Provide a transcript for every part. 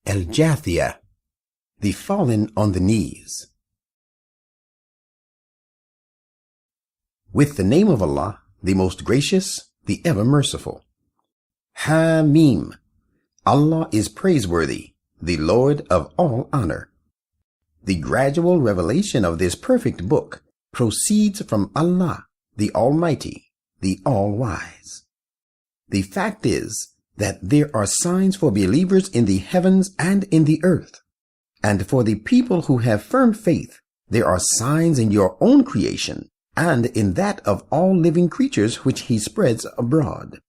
Jathiyah, the fallen on the knees. With the name of Allah, the most gracious, the ever merciful. Hamim. Allah is praiseworthy, the Lord of all honor. The gradual revelation of this perfect book proceeds from Allah, the Almighty, the All-Wise. The fact is that there are signs for believers in the heavens and in the earth. And for the people who have firm faith, there are signs in your own creation and in that of all living creatures which He spreads abroad,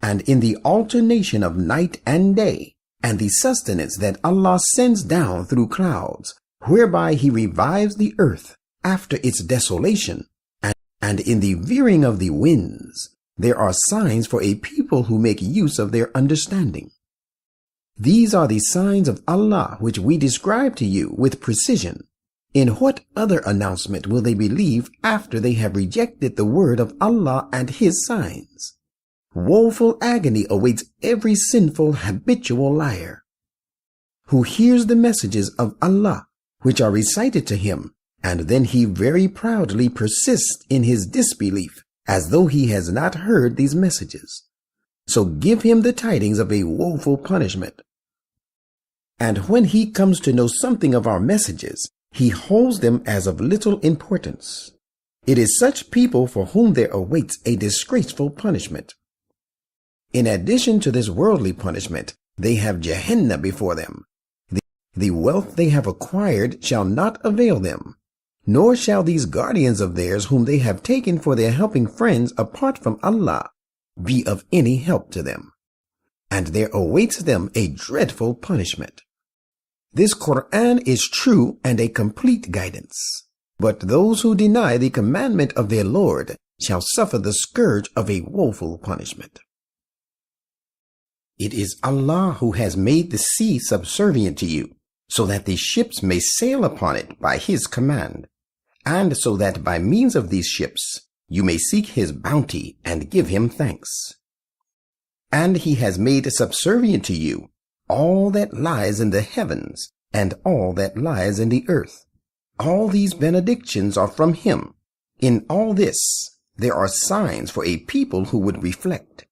and in the alternation of night and day, and the sustenance that Allah sends down through clouds, whereby He revives the earth after its desolation, and in the veering of the winds. There are signs for a people who make use of their understanding. These are the signs of Allah which we describe to you with precision. In what other announcement will they believe after they have rejected the word of Allah and His signs? Woeful agony awaits every sinful, habitual liar who hears the messages of Allah which are recited to him, and then he very proudly persists in his disbelief as though he has not heard these messages. So give him the tidings of a woeful punishment. And when he comes to know something of our messages, he holds them as of little importance. It is such people for whom there awaits a disgraceful punishment. In addition to this worldly punishment, they have Gehenna before them. The wealth they have acquired shall not avail them, nor shall these guardians of theirs whom they have taken for their helping friends apart from Allah be of any help to them. And there awaits them a dreadful punishment. This Quran is true and a complete guidance, but those who deny the commandment of their Lord shall suffer the scourge of a woeful punishment. It is Allah who has made the sea subservient to you, so that the ships may sail upon it by His command, and so that by means of these ships you may seek His bounty and give Him thanks. And He has made subservient to you all that lies in the heavens and all that lies in the earth. All these benedictions are from Him. In all this there are signs for a people who would reflect.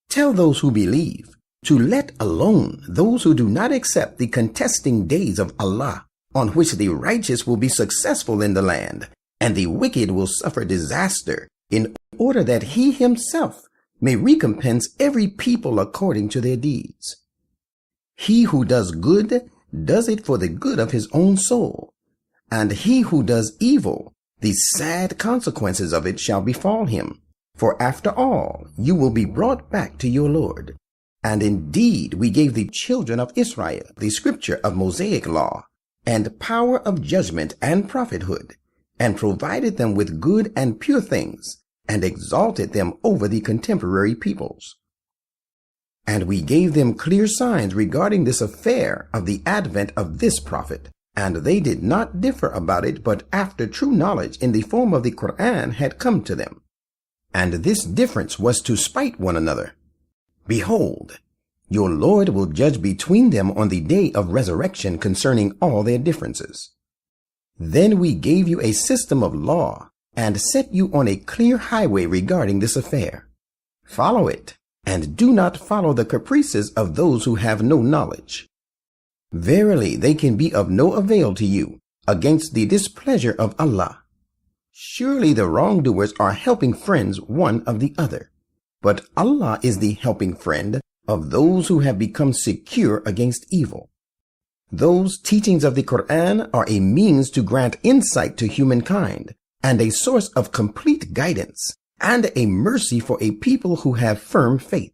Tell those who believe to let alone those who do not accept the contesting days of Allah, on which the righteous will be successful in the land, and the wicked will suffer disaster, in order that He Himself may recompense every people according to their deeds. He who does good does it for the good of his own soul, and he who does evil, the sad consequences of it shall befall him. For after all, you will be brought back to your Lord. And indeed, we gave the children of Israel the scripture of Mosaic law, and power of judgment and prophethood, and provided them with good and pure things, and exalted them over the contemporary peoples. And we gave them clear signs regarding this affair of the advent of this prophet, and they did not differ about it but after true knowledge in the form of the Quran had come to them. And this difference was to spite one another. Behold, your Lord will judge between them on the day of resurrection concerning all their differences. Then we gave you a system of law and set you on a clear highway regarding this affair. Follow it, and do not follow the caprices of those who have no knowledge. Verily, they can be of no avail to you against the displeasure of Allah. Surely the wrongdoers are helping friends one of the other, but Allah is the helping friend of those who have become secure against evil. Those teachings of the Quran are a means to grant insight to humankind, and a source of complete guidance, and a mercy for a people who have firm faith.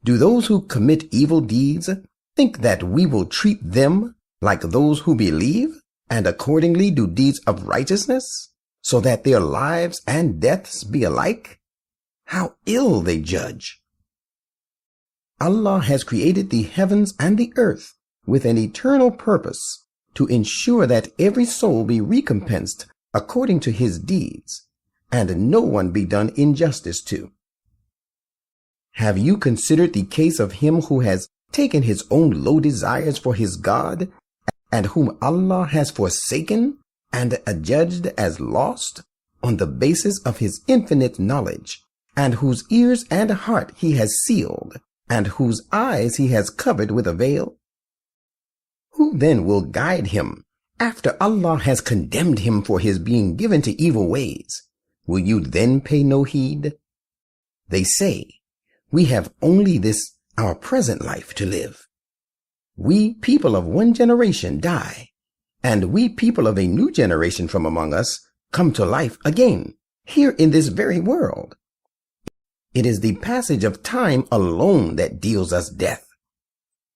Do those who commit evil deeds think that we will treat them like those who believe, and accordingly do deeds of righteousness, so that their lives and deaths be alike? How ill they judge! Allah has created the heavens and the earth with an eternal purpose to ensure that every soul be recompensed according to his deeds, and no one be done injustice to. Have you considered the case of him who has taken his own low desires for his God, and whom Allah has forsaken and adjudged as lost on the basis of his infinite knowledge, and whose ears and heart he has sealed, and whose eyes he has covered with a veil? Who then will guide him after Allah has condemned him for his being given to evil ways? Will you then pay no heed? They say, we have only this our present life to live. We people of one generation die, and we people of a new generation from among us come to life again, here in this very world. It is the passage of time alone that deals us death.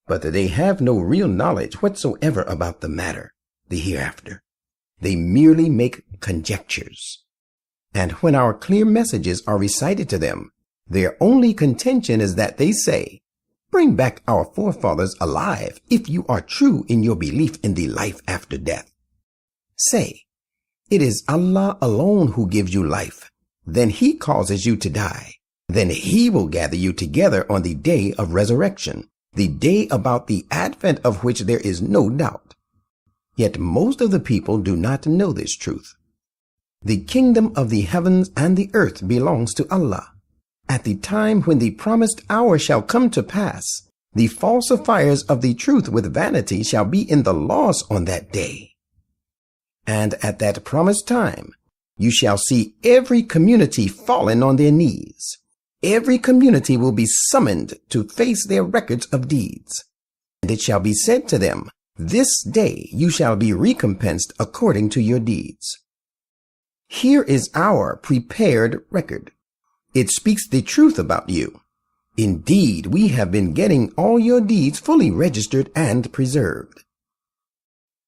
But they have no real knowledge whatsoever about the matter, the hereafter. They merely make conjectures. And when our clear messages are recited to them, their only contention is that they say, bring back our forefathers alive if you are true in your belief in the life after death. Say, it is Allah alone who gives you life. Then he causes you to die. Then he will gather you together on the day of resurrection, the day about the advent of which there is no doubt. Yet most of the people do not know this truth. The kingdom of the heavens and the earth belongs to Allah. At the time when the promised hour shall come to pass, the falsifiers of the truth with vanity shall be in the loss on that day. And at that promised time, you shall see every community fallen on their knees. Every community will be summoned to face their records of deeds. And it shall be said to them, this day you shall be recompensed according to your deeds. Here is our prepared record. It speaks the truth about you. Indeed, we have been getting all your deeds fully registered and preserved.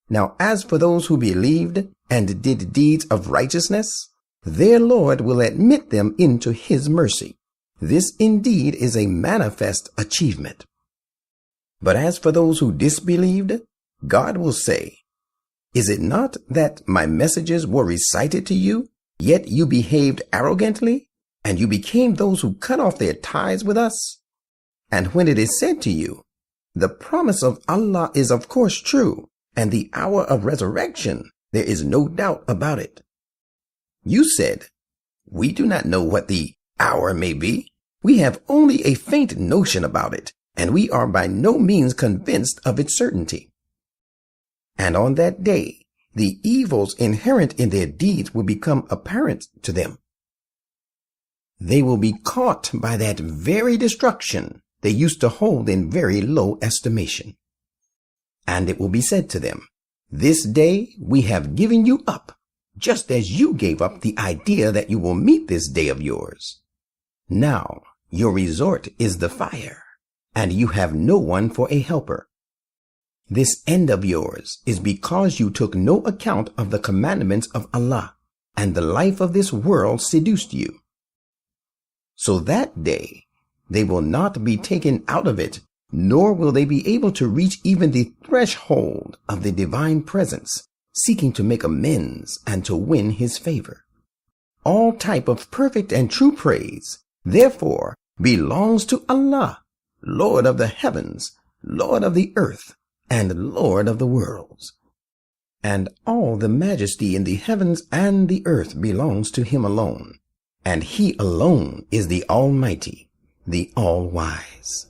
Now, as for those who believed and did deeds of righteousness, their Lord will admit them into his mercy. This indeed is a manifest achievement. But as for those who disbelieved, God will say, is it not that my messages were recited to you, yet you behaved arrogantly, and you became those who cut off their ties with us? And when it is said to you, the promise of Allah is of course true, and the hour of resurrection, there is no doubt about it. You said, we do not know what the hour may be. We have only a faint notion about it, and we are by no means convinced of its certainty. And on that day, the evils inherent in their deeds will become apparent to them. They will be caught by that very destruction they used to hold in very low estimation. And it will be said to them, this day we have given you up, just as you gave up the idea that you will meet this day of yours. Now, your resort is the fire, and you have no one for a helper. This end of yours is because you took no account of the commandments of Allah, and the life of this world seduced you. So that day, they will not be taken out of it, nor will they be able to reach even the threshold of the divine presence, seeking to make amends and to win his favor. All type of perfect and true praise, therefore, belongs to Allah, Lord of the heavens, Lord of the earth, and Lord of the worlds. And all the majesty in the heavens and the earth belongs to him alone, and he alone is the Almighty, the All-Wise.